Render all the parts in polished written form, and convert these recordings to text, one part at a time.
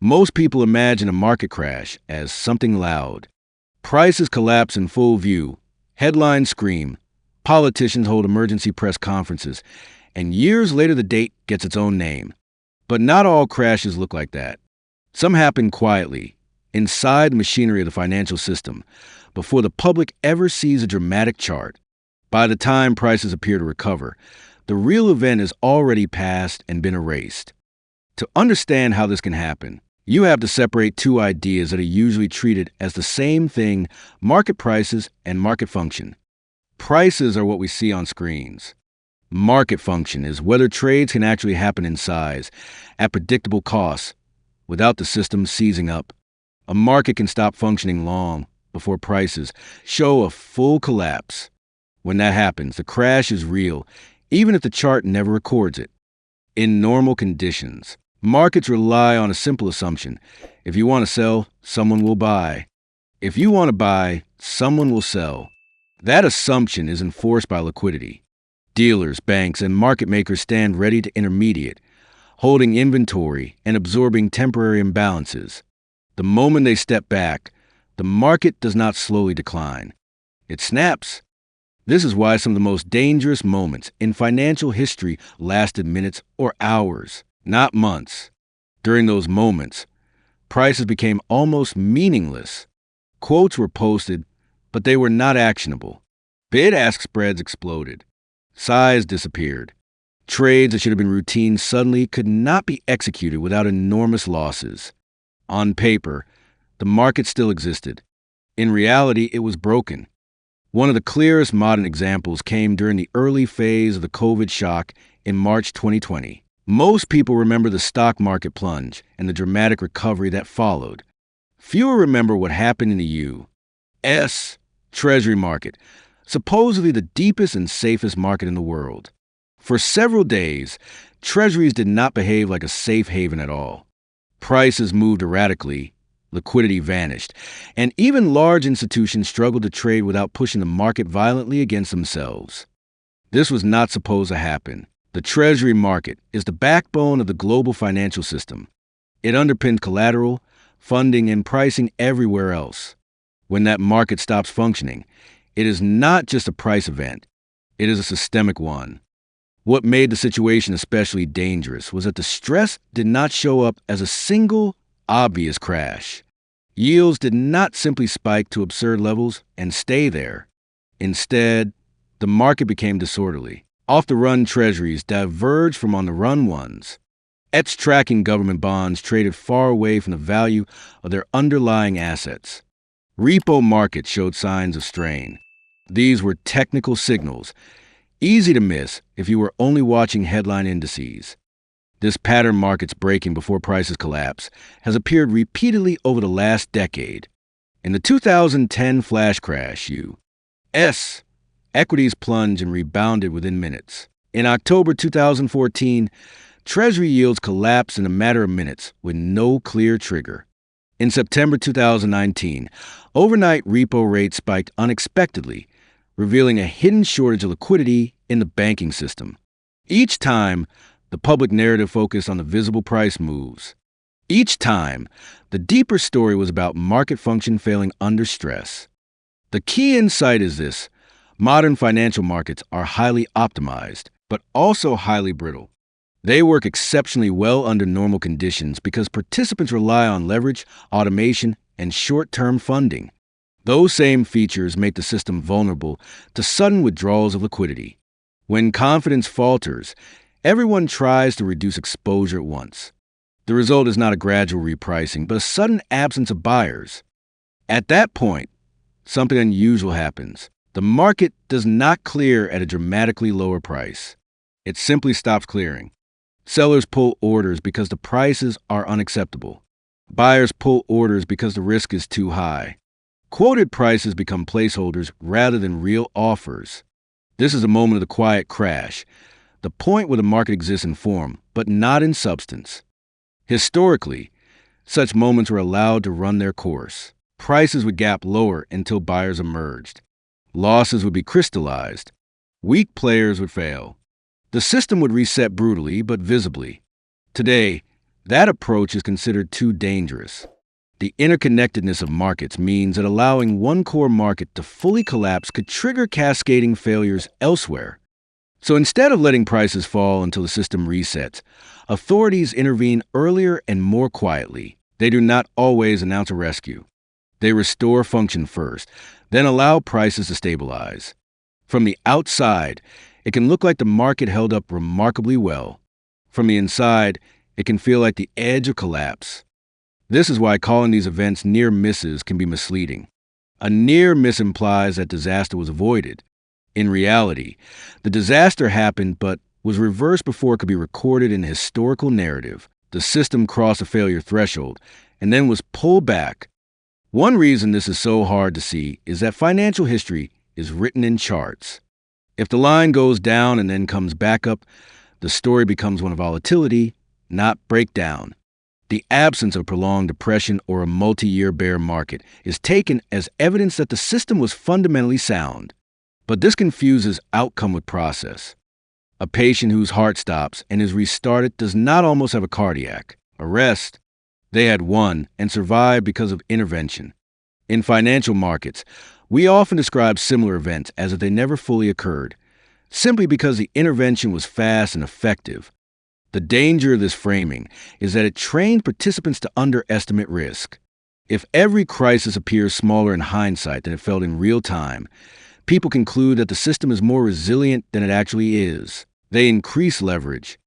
Most people imagine a market crash as something loud. Prices collapse in full view, headlines scream, politicians hold emergency press conferences, and years later the date gets its own name. But not all crashes look like that. Some happen quietly, inside the machinery of the financial system, before the public ever sees a dramatic chart. By the time prices appear to recover, the real event has already passed and been erased. To understand how this can happen, you have to separate two ideas that are usually treated as the same thing: market prices and market function. Prices are what we see on screens. Market function is whether trades can actually happen in size, at predictable costs, without the system seizing up. A market can stop functioning long before prices show a full collapse. When that happens, the crash is real, even if the chart never records it. In normal conditions, markets rely on a simple assumption: if you want to sell, someone will buy. If you want to buy, someone will sell. That assumption is enforced by liquidity. Dealers, banks, and market makers stand ready to intermediate, holding inventory and absorbing temporary imbalances. The moment they step back, the market does not slowly decline. It snaps. This is why some of the most dangerous moments in financial history lasted minutes or hours, not months. During those moments, prices became almost meaningless. Quotes were posted, but they were not actionable. Bid-ask spreads exploded. Size disappeared. Trades that should have been routine suddenly could not be executed without enormous losses. On paper, the market still existed. In reality, it was broken. One of the clearest modern examples came during the early phase of the COVID shock in March 2020. Most people remember the stock market plunge and the dramatic recovery that followed. Fewer remember what happened in the U.S. Treasury market, supposedly the deepest and safest market in the world. For several days, Treasuries did not behave like a safe haven at all. Prices moved erratically, liquidity vanished, and even large institutions struggled to trade without pushing the market violently against themselves. This was not supposed to happen. The Treasury market is the backbone of the global financial system. It underpinned collateral, funding, and pricing everywhere else. When that market stops functioning, it is not just a price event. It is a systemic one. What made the situation especially dangerous was that the stress did not show up as a single, obvious crash. Yields did not simply spike to absurd levels and stay there. Instead, the market became disorderly. Off-the-run treasuries diverged from on-the-run ones. ETS-tracking government bonds traded far away from the value of their underlying assets. Repo markets showed signs of strain. These were technical signals, easy to miss if you were only watching headline indices. This pattern, markets breaking before prices collapse, has appeared repeatedly over the last decade. In the 2010 flash crash, U.S. equities plunged and rebounded within minutes. In October 2014, Treasury yields collapsed in a matter of minutes with no clear trigger. In September 2019, overnight repo rates spiked unexpectedly, revealing a hidden shortage of liquidity in the banking system. Each time, the public narrative focused on the visible price moves. Each time, the deeper story was about market function failing under stress. The key insight is this: modern financial markets are highly optimized, but also highly brittle. They work exceptionally well under normal conditions because participants rely on leverage, automation, and short-term funding. Those same features make the system vulnerable to sudden withdrawals of liquidity. When confidence falters, everyone tries to reduce exposure at once. The result is not a gradual repricing, but a sudden absence of buyers. At that point, something unusual happens. The market does not clear at a dramatically lower price. It simply stops clearing. Sellers pull orders because the prices are unacceptable. Buyers pull orders because the risk is too high. Quoted prices become placeholders rather than real offers. This is a moment of the quiet crash, the point where the market exists in form, but not in substance. Historically, such moments were allowed to run their course. Prices would gap lower until buyers emerged. Losses would be crystallized. Weak players would fail. The system would reset brutally but visibly. Today, That approach is considered too dangerous. The interconnectedness of markets means that allowing one core market to fully collapse could trigger cascading failures elsewhere. So instead of letting prices fall until the system resets, authorities intervene earlier and more quietly. They do not always announce a rescue. They restore function first, then allow prices to stabilize. From the outside, it can look like the market held up remarkably well. From the inside, it can feel like the edge of collapse. This is why calling these events near misses can be misleading. A near miss implies that disaster was avoided. In reality, the disaster happened but was reversed before it could be recorded in a historical narrative. The system crossed a failure threshold and then was pulled back. One reason this is so hard to see is that financial history is written in charts. If the line goes down and then comes back up, the story becomes one of volatility, not breakdown. The absence of prolonged depression or a multi-year bear market is taken as evidence that the system was fundamentally sound. But this confuses outcome with process. A patient whose heart stops and is restarted does not almost have a cardiac arrest. They had one and survived because of intervention. In financial markets, we often describe similar events as if they never fully occurred, simply because the intervention was fast and effective. The danger of this framing is that it trained participants to underestimate risk. If every crisis appears smaller in hindsight than it felt in real time, people conclude that the system is more resilient than it actually is. They increase leverage.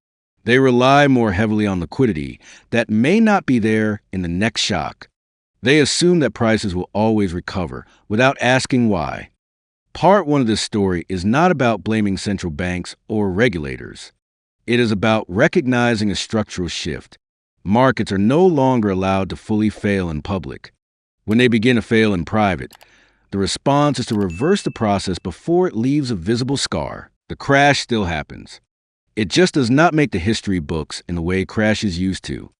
They rely more heavily on liquidity that may not be there in the next shock. They assume that prices will always recover without asking why. Part one of this story is not about blaming central banks or regulators. It is about recognizing a structural shift. Markets are no longer allowed to fully fail in public. When they begin to fail in private, the response is to reverse the process before it leaves a visible scar. The crash still happens. It just does not make the history books in the way crashes used to.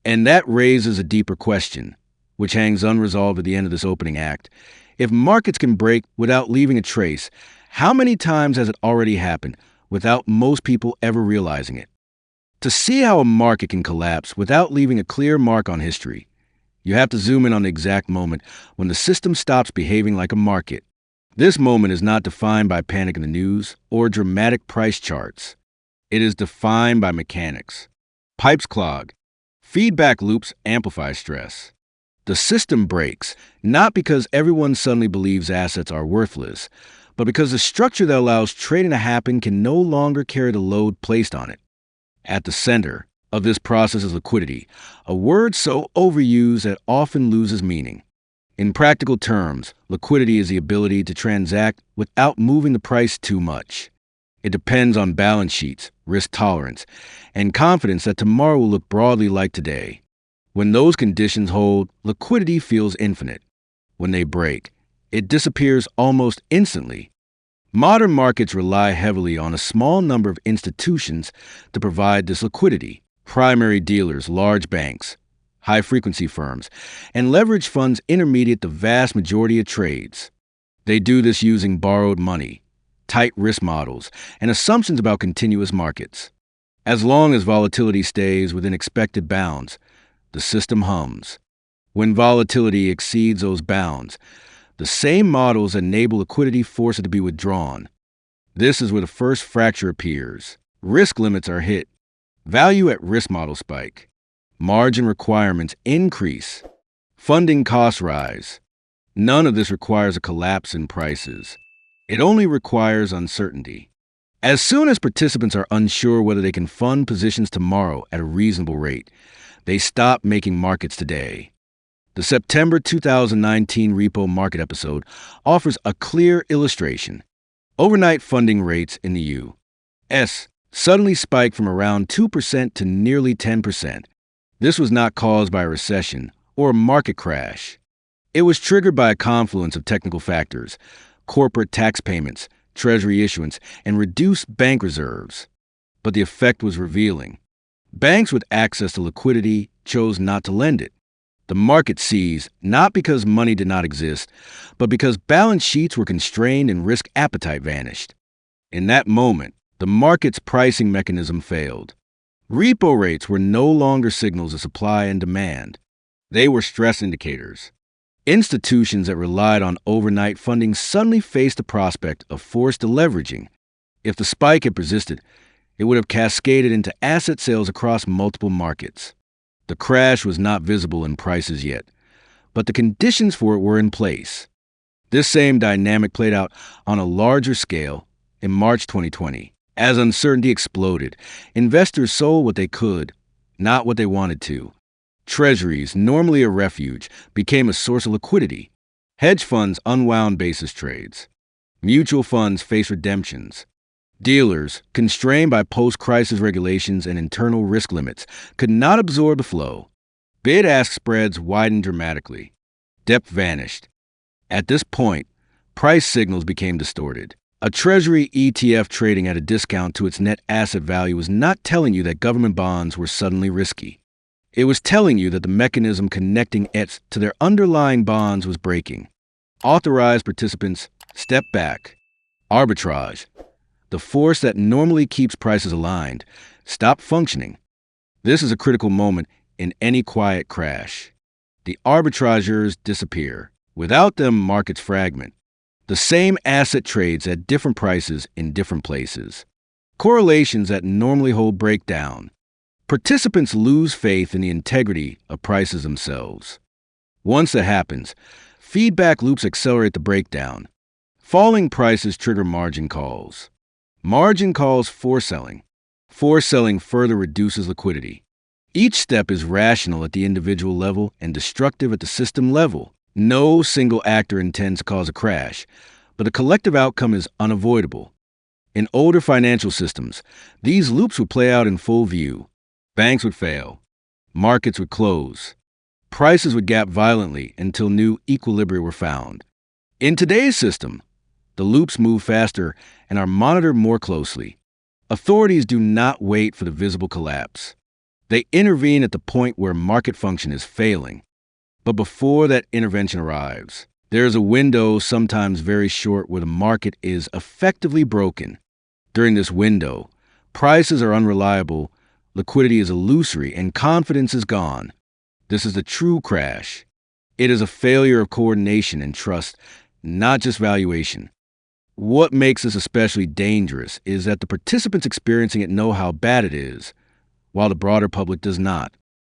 And that raises a deeper question, which hangs unresolved at the end of this opening act. If markets can break without leaving a trace, how many times has it already happened without most people ever realizing it? To see how a market can collapse without leaving a clear mark on history, you have to zoom in on the exact moment when the system stops behaving like a market. This moment is not defined by panic in the news or dramatic price charts. It is defined by mechanics. Pipes clog. Feedback loops amplify stress. The system breaks, not because everyone suddenly believes assets are worthless, but because the structure that allows trading to happen can no longer carry the load placed on it. At the center of this process is liquidity, a word so overused that it often loses meaning. In practical terms, liquidity is the ability to transact without moving the price too much. It depends on balance sheets, risk tolerance, and confidence that tomorrow will look broadly like today. When those conditions hold, liquidity feels infinite. When they break, it disappears almost instantly. Modern markets rely heavily on a small number of institutions to provide this liquidity: primary dealers, large banks, high-frequency firms, and leverage funds intermediate the vast majority of trades. They do this using borrowed money, tight risk models, and assumptions about continuous markets. As long as volatility stays within expected bounds, the system hums. When volatility exceeds those bounds, the same models that enable liquidity force it to be withdrawn. This is where the first fracture appears. Risk limits are hit. Value at risk model spike. Margin requirements increase. Funding costs rise. None of this requires a collapse in prices. It only requires uncertainty. As soon as participants are unsure whether they can fund positions tomorrow at a reasonable rate, they stop making markets today. The September 2019 repo market episode offers a clear illustration. Overnight funding rates in the U.S. suddenly spiked from around 2% to nearly 10%. This was not caused by a recession or a market crash. It was triggered by a confluence of technical factors: corporate tax payments, Treasury issuance, and reduced bank reserves. But the effect was revealing. Banks with access to liquidity chose not to lend it. The market seized not because money did not exist, but because balance sheets were constrained and risk appetite vanished. In that moment, the market's pricing mechanism failed. Repo rates were no longer signals of supply and demand. They were stress indicators. Institutions that relied on overnight funding suddenly faced the prospect of forced deleveraging. If the spike had persisted, it would have cascaded into asset sales across multiple markets. The crash was not visible in prices yet, but the conditions for it were in place. This same dynamic played out on a larger scale in March 2020. As uncertainty exploded, investors sold what they could, not what they wanted to. Treasuries, normally a refuge, became a source of liquidity. Hedge funds unwound basis trades. Mutual funds faced redemptions. Dealers, constrained by post-crisis regulations and internal risk limits, could not absorb the flow. Bid-ask spreads widened dramatically. Depth vanished. At this point, price signals became distorted. A Treasury ETF trading at a discount to its net asset value was not telling you that government bonds were suddenly risky. It was telling you that the mechanism connecting it to their underlying bonds was breaking. Authorized participants stepped back. Arbitrage, the force that normally keeps prices aligned, stopped functioning. This is a critical moment in any quiet crash. The arbitrageurs disappear. Without them, markets fragment. The same asset trades at different prices in different places. Correlations that normally hold break down. Participants lose faith in the integrity of prices themselves. Once that happens, feedback loops accelerate the breakdown. Falling prices trigger margin calls. Margin calls force selling. Force selling further reduces liquidity. Each step is rational at the individual level and destructive at the system level. No single actor intends to cause a crash, but the collective outcome is unavoidable. In older financial systems, these loops would play out in full view. Banks would fail. Markets would close. Prices would gap violently until new equilibria were found. In today's system, the loops move faster and are monitored more closely. Authorities do not wait for the visible collapse. They intervene at the point where market function is failing. But before that intervention arrives, there is a window, sometimes very short, where the market is effectively broken. During this window, prices are unreliable, liquidity is illusory, and confidence is gone. This is the true crash. It is a failure of coordination and trust, not just valuation. What makes this especially dangerous is that the participants experiencing it know how bad it is, while the broader public does not.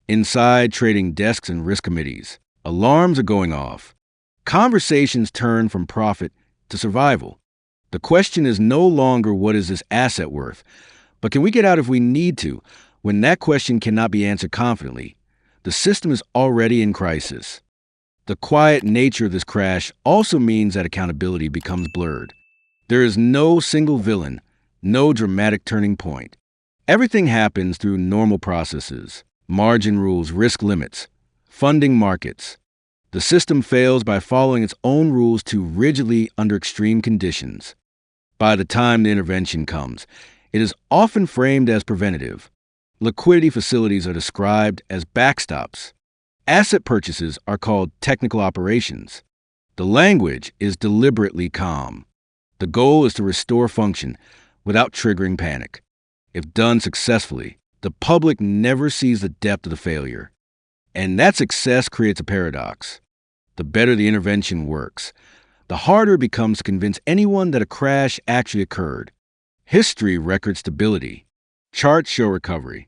Inside trading desks and risk committees, alarms are going off. Conversations turn from profit to survival. The question is no longer what is this asset worth, but can we get out if we need to? When that question cannot be answered confidently, the system is already in crisis. The quiet nature of this crash also means that accountability becomes blurred. There is no single villain, no dramatic turning point. Everything happens through normal processes. Margin rules, risk limits, funding markets. The system fails by following its own rules too rigidly under extreme conditions. By the time the intervention comes, it is often framed as preventative. Liquidity facilities are described as backstops. Asset purchases are called technical operations. The language is deliberately calm. The goal is to restore function without triggering panic. If done successfully, the public never sees the depth of the failure. And that success creates a paradox. The better the intervention works, the harder it becomes to convince anyone that a crash actually occurred. History records stability. Charts show recovery.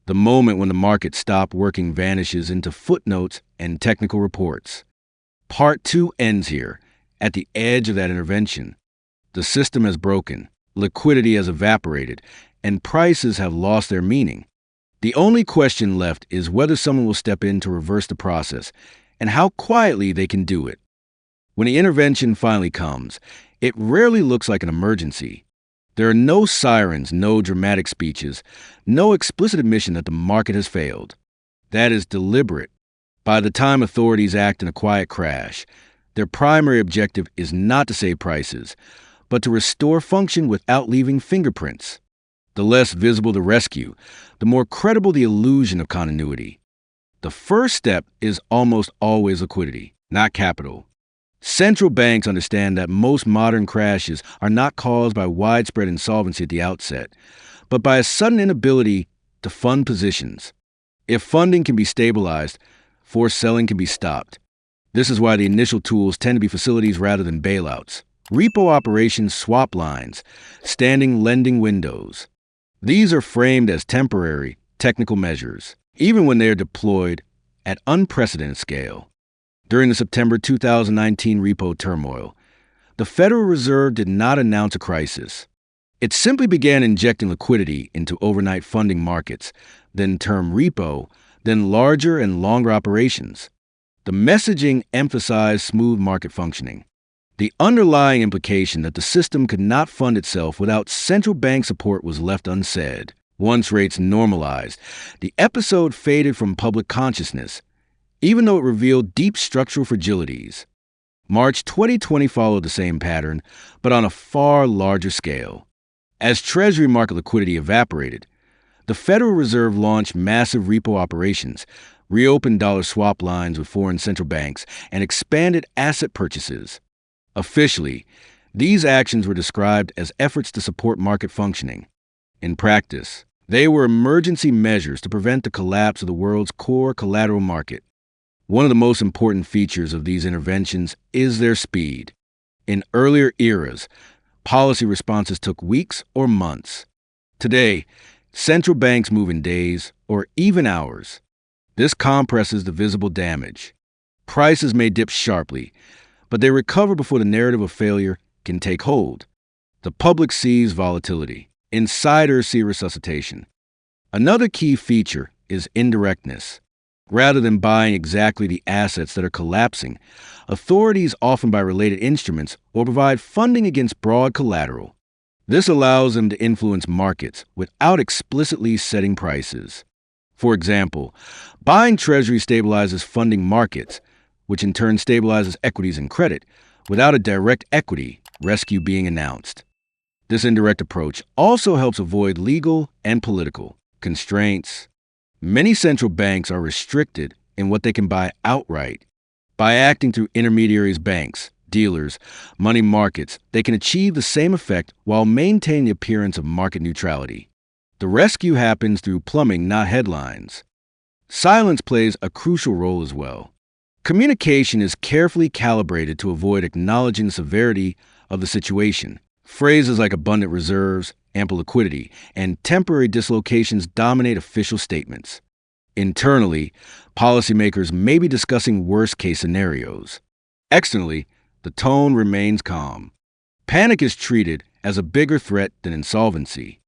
The moment when the market stopped working vanishes into footnotes and technical reports. Part 2 ends here, at the edge of that intervention. The system has broken, liquidity has evaporated, and prices have lost their meaning. The only question left is whether someone will step in to reverse the process, and how quietly they can do it. When the intervention finally comes, it rarely looks like an emergency. There are no sirens, no dramatic speeches, no explicit admission that the market has failed. That is deliberate. By the time authorities act in a quiet crash, their primary objective is not to save prices, but to restore function without leaving fingerprints. The less visible the rescue, the more credible the illusion of continuity. The first step is almost always liquidity, not capital. Central banks understand that most modern crashes are not caused by widespread insolvency at the outset, but by a sudden inability to fund positions. If funding can be stabilized, forced selling can be stopped. This is why the initial tools tend to be facilities rather than bailouts. Repo operations swap lines, standing lending windows. These are framed as temporary, technical measures, even when they are deployed at unprecedented scale. During the September 2019 repo turmoil, the Federal Reserve did not announce a crisis. It simply began injecting liquidity into overnight funding markets, then term repo, then larger and longer operations. The messaging emphasized smooth market functioning. The underlying implication that the system could not fund itself without central bank support was left unsaid. Once rates normalized, the episode faded from public consciousness, even though it revealed deep structural fragilities. March 2020 followed the same pattern, but on a far larger scale. As Treasury market liquidity evaporated, the Federal Reserve launched massive repo operations, reopened dollar swap lines with foreign central banks, and expanded asset purchases. Officially, these actions were described as efforts to support market functioning. In practice, they were emergency measures to prevent the collapse of the world's core collateral market. One of the most important features of these interventions is their speed. In earlier eras, policy responses took weeks or months. Today, central banks move in days or even hours. This compresses the visible damage. Prices may dip sharply, but they recover before the narrative of failure can take hold. The public sees volatility. Insiders see resuscitation. Another key feature is indirectness. Rather than buying exactly the assets that are collapsing, authorities often buy related instruments or provide funding against broad collateral. This allows them to influence markets without explicitly setting prices. For example, buying Treasury stabilizes funding markets, which in turn stabilizes equities and credit, without a direct equity rescue being announced. This indirect approach also helps avoid legal and political constraints. Many central banks are restricted in what they can buy outright. By acting through intermediaries, banks, dealers, money markets, they can achieve the same effect while maintaining the appearance of market neutrality. The rescue happens through plumbing, not headlines. Silence plays a crucial role as well. Communication is carefully calibrated to avoid acknowledging the severity of the situation. Phrases like abundant reserves, ample liquidity, and temporary dislocations dominate official statements. Internally, policymakers may be discussing worst-case scenarios. Externally, the tone remains calm. Panic is treated as a bigger threat than insolvency.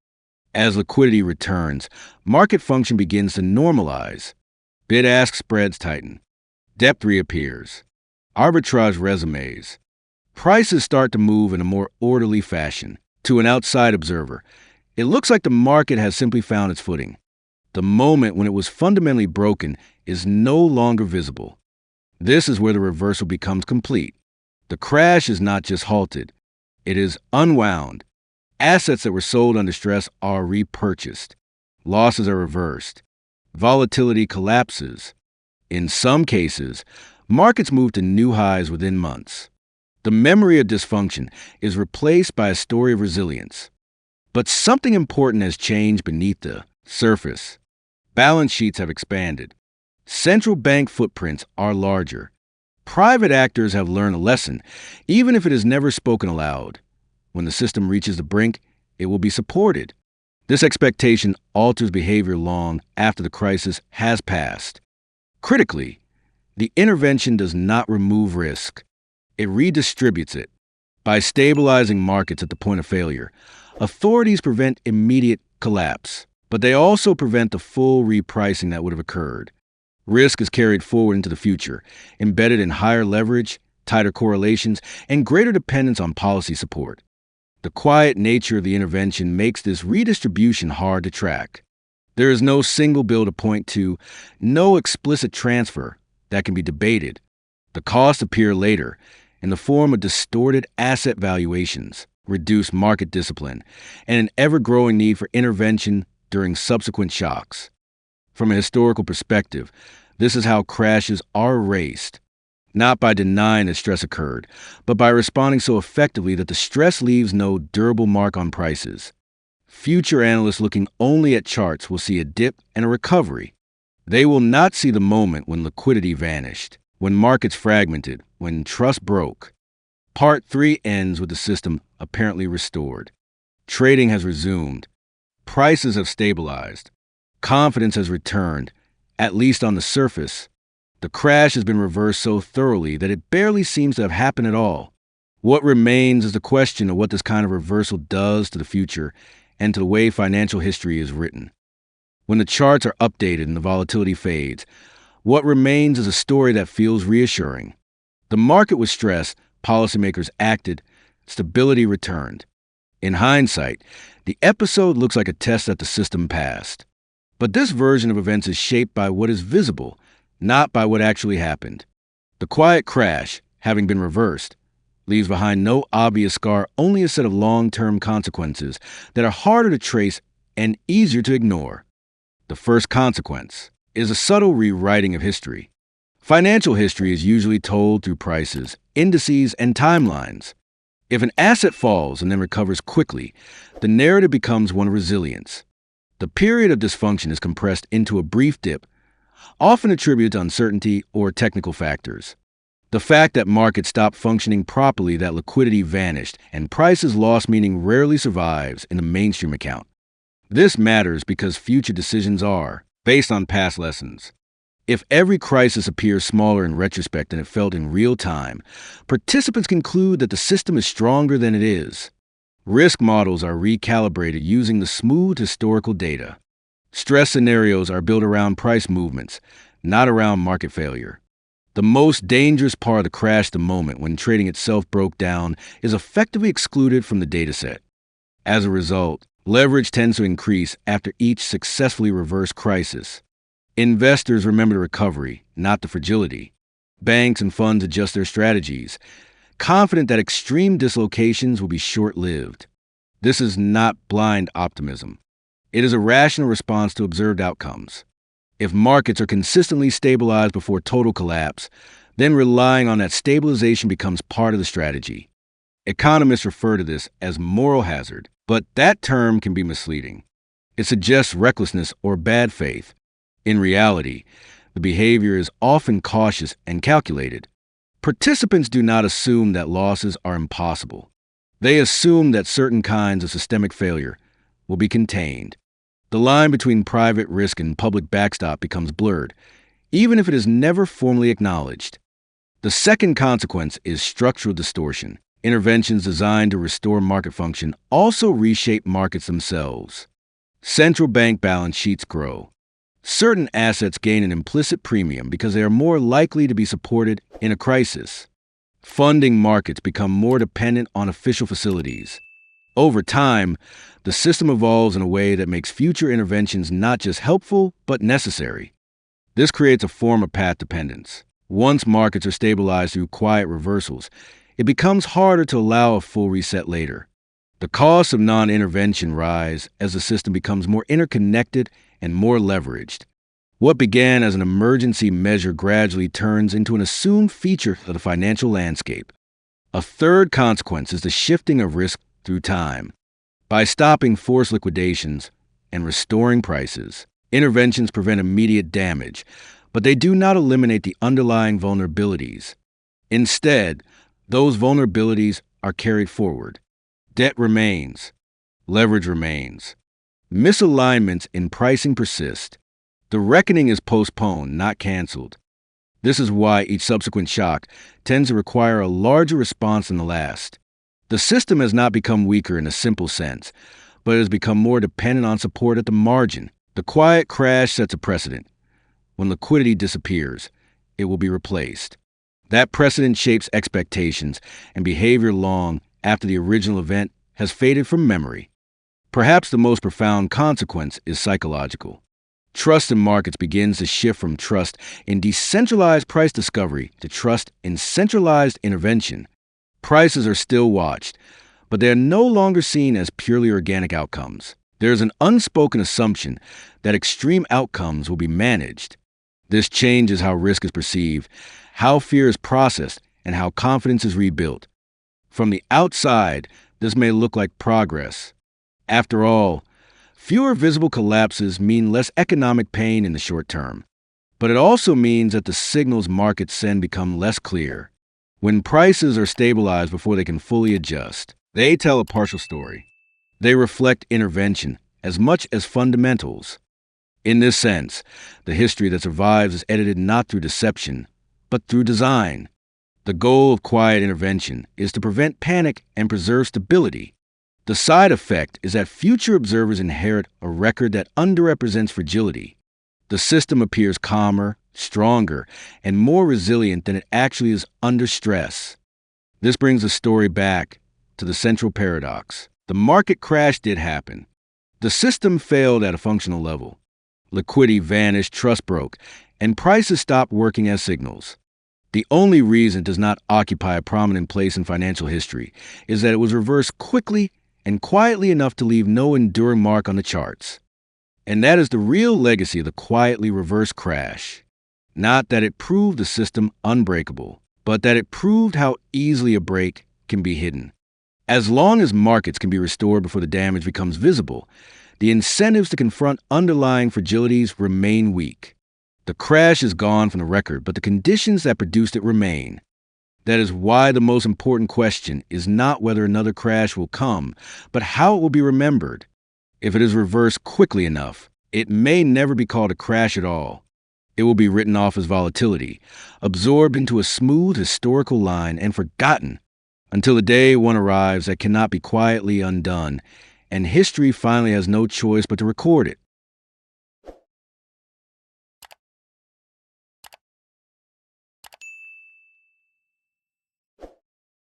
As liquidity returns, market function begins to normalize. Bid-ask spreads tighten. Depth reappears. Arbitrage resumes. Prices start to move in a more orderly fashion. To an outside observer, it looks like the market has simply found its footing. The moment when it was fundamentally broken is no longer visible. This is where the reversal becomes complete. The crash is not just halted, it is unwound. Assets that were sold under stress are repurchased. Losses are reversed. Volatility collapses. In some cases, markets move to new highs within months. The memory of dysfunction is replaced by a story of resilience. But something important has changed beneath the surface. Balance sheets have expanded. Central bank footprints are larger. Private actors have learned a lesson, even if it is never spoken aloud. When the system reaches the brink, it will be supported. This expectation alters behavior long after the crisis has passed. Critically, the intervention does not remove risk. It redistributes it. By stabilizing markets at the point of failure, authorities prevent immediate collapse, but they also prevent the full repricing that would have occurred. Risk is carried forward into the future, embedded in higher leverage, tighter correlations, and greater dependence on policy support. The quiet nature of the intervention makes this redistribution hard to track. There is no single bill to point to, no explicit transfer that can be debated. The costs appear later in the form of distorted asset valuations, reduced market discipline, and an ever-growing need for intervention during subsequent shocks. From a historical perspective, this is how crashes are erased, not by denying that stress occurred, but by responding so effectively that the stress leaves no durable mark on prices. Future analysts looking only at charts will see a dip and a recovery. They will not see the moment when liquidity vanished, when markets fragmented, when trust broke. Part 3 ends with the system apparently restored. Trading has resumed. Prices have stabilized. Confidence has returned, at least on the surface. The crash has been reversed so thoroughly that it barely seems to have happened at all. What remains is the question of what this kind of reversal does to the future and to the way financial history is written. When the charts are updated and the volatility fades, what remains is a story that feels reassuring. The market was stressed, policymakers acted, stability returned. In hindsight, the episode looks like a test that the system passed. But this version of events is shaped by what is visible, not by what actually happened. The quiet crash, having been reversed, leaves behind no obvious scar, only a set of long-term consequences that are harder to trace and easier to ignore. The first consequence is a subtle rewriting of history. Financial history is usually told through prices, indices, and timelines. If an asset falls and then recovers quickly, the narrative becomes one of resilience. The period of dysfunction is compressed into a brief dip, often attributed to uncertainty or technical factors. The fact that markets stopped functioning properly, that liquidity vanished, and prices lost meaning rarely survives in the mainstream account. This matters because future decisions are based on past lessons. If every crisis appears smaller in retrospect than it felt in real time, participants conclude that the system is stronger than it is. Risk models are recalibrated using the smooth historical data. Stress scenarios are built around price movements, not around market failure. The most dangerous part of the crash, the moment when trading itself broke down, is effectively excluded from the dataset. As a result, leverage tends to increase after each successfully reversed crisis. Investors remember the recovery, not the fragility. Banks and funds adjust their strategies, confident that extreme dislocations will be short-lived. This is not blind optimism. It is a rational response to observed outcomes. If markets are consistently stabilized before total collapse, then relying on that stabilization becomes part of the strategy. Economists refer to this as moral hazard, but that term can be misleading. It suggests recklessness or bad faith. In reality, the behavior is often cautious and calculated. Participants do not assume that losses are impossible. They assume that certain kinds of systemic failure will be contained. The line between private risk and public backstop becomes blurred, even if it is never formally acknowledged. The second consequence is structural distortion. Interventions designed to restore market function also reshape markets themselves. Central bank balance sheets grow. Certain assets gain an implicit premium because they are more likely to be supported in a crisis. Funding markets become more dependent on official facilities. Over time, the system evolves in a way that makes future interventions not just helpful, but necessary. This creates a form of path dependence. Once markets are stabilized through quiet reversals, it becomes harder to allow a full reset later. The costs of non-intervention rise as the system becomes more interconnected and more leveraged. What began as an emergency measure gradually turns into an assumed feature of the financial landscape. A third consequence is the shifting of risk through time. By stopping forced liquidations and restoring prices, interventions prevent immediate damage, but they do not eliminate the underlying vulnerabilities. Instead, those vulnerabilities are carried forward. Debt remains. Leverage remains. Misalignments in pricing persist. The reckoning is postponed, not canceled. This is why each subsequent shock tends to require a larger response than the last. The system has not become weaker in a simple sense, but it has become more dependent on support at the margin. The quiet crash sets a precedent. When liquidity disappears, it will be replaced. That precedent shapes expectations and behavior long after the original event has faded from memory. Perhaps the most profound consequence is psychological. Trust in markets begins to shift from trust in decentralized price discovery to trust in centralized intervention. Prices are still watched, but they are no longer seen as purely organic outcomes. There is an unspoken assumption that extreme outcomes will be managed. This changes how risk is perceived, how fear is processed, and how confidence is rebuilt. From the outside, this may look like progress. After all, fewer visible collapses mean less economic pain in the short term. But it also means that the signals markets send become less clear. When prices are stabilized before they can fully adjust, they tell a partial story. They reflect intervention as much as fundamentals. In this sense, the history that survives is edited not through deception, but through design. The goal of quiet intervention is to prevent panic and preserve stability. The side effect is that future observers inherit a record that underrepresents fragility. The system appears calmer, stronger, and more resilient than it actually is under stress. This brings the story back to the central paradox. The market crash did happen. The system failed at a functional level. Liquidity vanished, trust broke, and prices stopped working as signals. The only reason it does not occupy a prominent place in financial history is that it was reversed quickly and quietly enough to leave no enduring mark on the charts. And that is the real legacy of the quietly reversed crash. Not that it proved the system unbreakable, but that it proved how easily a break can be hidden. As long as markets can be restored before the damage becomes visible, the incentives to confront underlying fragilities remain weak. The crash is gone from the record, but the conditions that produced it remain. That is why the most important question is not whether another crash will come, but how it will be remembered. If it is reversed quickly enough, it may never be called a crash at all. It will be written off as volatility, absorbed into a smooth historical line and forgotten until the day one arrives that cannot be quietly undone, and history finally has no choice but to record it.